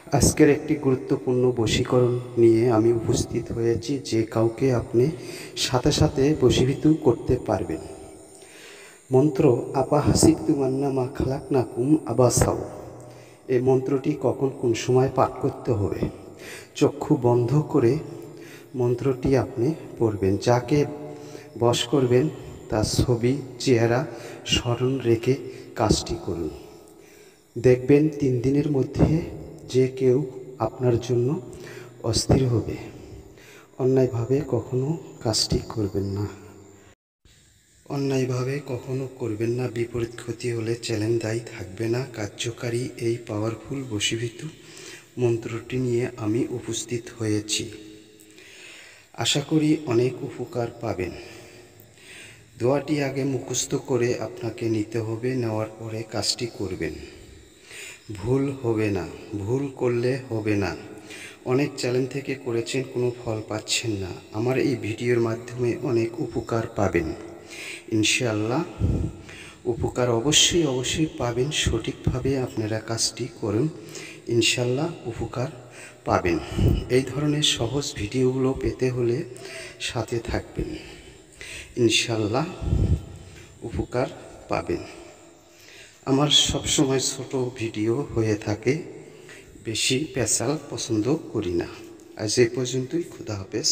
আজকের একটি গুরুত্বপূর্ণ বশীকরণ নিয়ে আমি উপস্থিত হয়েছি, যে কাউকে আপনি সাথে সাথে বশীভূত করতে পারবেন। মন্ত্র আপা হাসিবতু আন্নামা খালাকনাকুম আবাসাও। এই মন্ত্রটি কখন কোন সময় পাঠ করতে হবে? চক্ষু বন্ধ করে মন্ত্রটি আপনি পড়বেন। যাকে বশ করবেন তার ছবি চেহারা স্মরণ রেখে কাজটি করুন। দেখবেন 3 দিনের মধ্যে যে কেউ আপনার জন্য অস্থির হবে। অন্যায়ভাবে কখনো কাজটি করবেন না। বিপরীত ক্ষতি হলে চ্যালেঞ্জ দায়ী থাকবে না। কার্যকারী এই পাওয়ারফুল বশীভূত মন্ত্রটি নিয়ে আমি উপস্থিত হয়েছি। আশা করি অনেক উপকার পাবেন। দোয়াটি আগে মুখস্থ করে আপনাকে নিতে হবে। নেওয়ার পরে কাজটি করবেন। ভুল হবে না, ভুল করলে হবে না। অনেক চ্যালেঞ্জ থেকে করেছেন, কোনো ফল পাচ্ছেন না। আমার এই ভিডিওর মাধ্যমে অনেক উপকার পাবেন ইনশাআল্লাহ। উপকার অবশ্যই পাবেন। সঠিকভাবে আপনারা কাজটি করুন, ইনশাআল্লাহ উপকার পাবেন। এই ধরনের সহজ ভিডিওগুলো পেতে হলে সাথে থাকবেন, ইনশাআল্লাহ উপকার পাবেন। আমার সবসময় ছোট ভিডিও হয়ে থাকে, বেশি পেশাল পছন্দ করি না। আজ এই পর্যন্তই। খুদা হাফেজ।